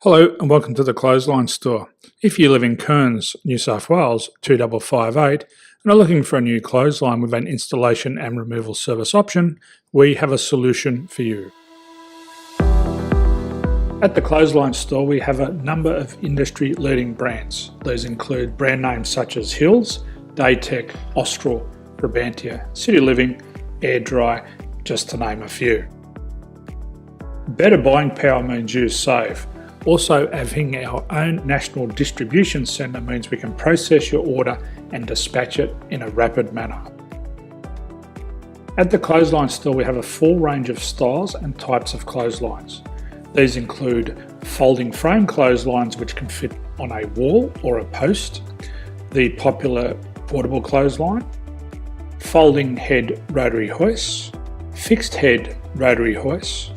Hello and welcome to the Clothesline Store. If you live in Kearns, New South Wales 2558 and are looking for a new clothesline with an installation and removal service option, we have a solution for you. At the Clothesline Store we have a number of industry leading brands. These include brand names such as Hills, Daytech, Austral, Brabantia, City Living, Air Dry, just to name a few. Better buying power means you save. Also, having our own national distribution centre means we can process your order and dispatch it in a rapid manner. At the Clothesline Store we have a full range of styles and types of clotheslines. These include folding frame clotheslines which can fit on a wall or a post, the popular portable clothesline, folding head rotary hoists, fixed head rotary hoists,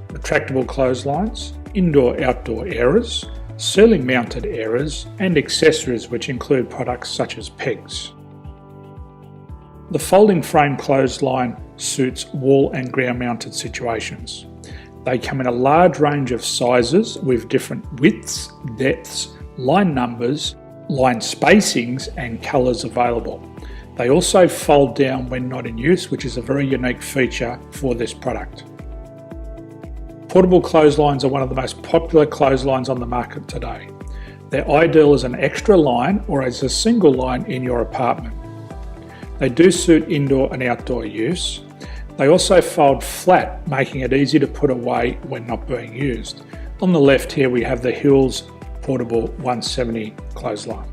retractable clotheslines, indoor-outdoor airers, ceiling mounted airers and accessories which include products such as pegs. The folding frame clothesline suits wall and ground mounted situations. They come in a large range of sizes with different widths, depths, line numbers, line spacings and colours available. They also fold down when not in use, which is a very unique feature for this product. Portable clotheslines are one of the most popular clotheslines on the market today. They're ideal as an extra line or as a single line in your apartment. They do suit indoor and outdoor use. They also fold flat, making it easy to put away when not being used. On the left here we have the Hills Portable 170 clothesline.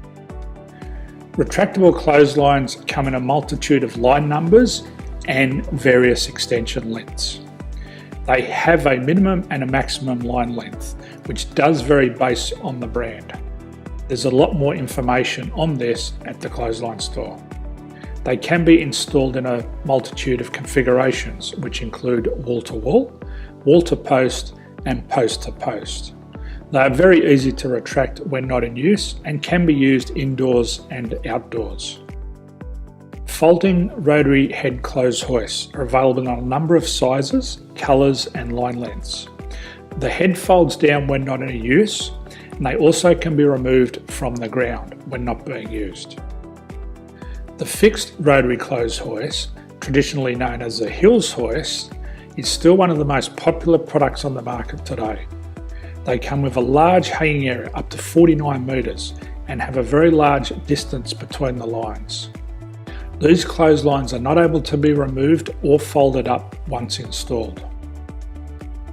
Retractable clotheslines come in a multitude of line numbers and various extension lengths. They have a minimum and a maximum line length, which does vary based on the brand. There's a lot more information on this at the Clothesline Store. They can be installed in a multitude of configurations, which include wall-to-wall, wall-to-post and post-to-post. They are very easy to retract when not in use and can be used indoors and outdoors. Folding rotary head clothes hoists are available in a number of sizes, colours and line lengths. The head folds down when not in use and they also can be removed from the ground when not being used. The fixed rotary clothes hoist, traditionally known as the Hills hoist, is still one of the most popular products on the market today. They come with a large hanging area up to 49 metres and have a very large distance between the lines. These clotheslines are not able to be removed or folded up once installed.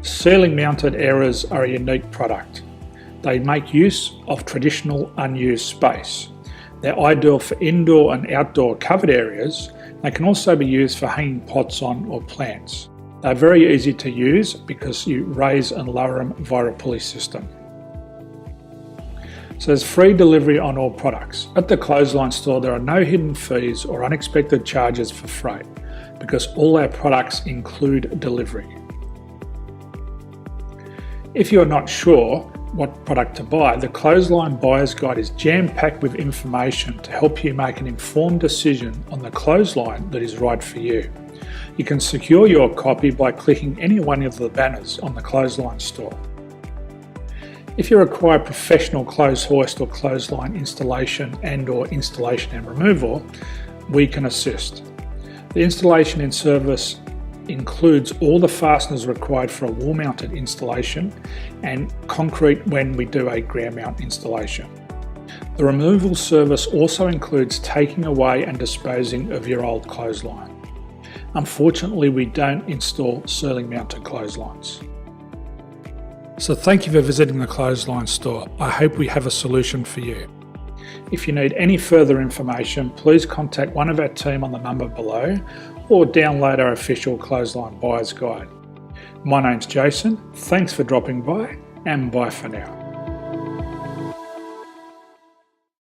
Ceiling mounted airers are a unique product. They make use of traditional unused space. They're ideal for indoor and outdoor covered areas. They can also be used for hanging pots on or plants. They're very easy to use because you raise and lower them via a pulley system. So there's free delivery on all products. At the Clothesline Store there are no hidden fees or unexpected charges for freight because all our products include delivery. If you're not sure what product to buy, the Clothesline Buyer's Guide is jam-packed with information to help you make an informed decision on the clothesline that is right for you. You can secure your copy by clicking any one of the banners on the Clothesline Store. If you require professional clothes hoist or clothesline installation and/or installation and removal, we can assist. The installation and service includes all the fasteners required for a wall-mounted installation and concrete when we do a ground mount installation. The removal service also includes taking away and disposing of your old clothesline. Unfortunately, we don't install ceiling mounted clotheslines. So thank you for visiting the Clothesline Store. I hope we have a solution for you. If you need any further information, please contact one of our team on the number below or download our official Clothesline Buyer's Guide. My name's Jason, thanks for dropping by and bye for now.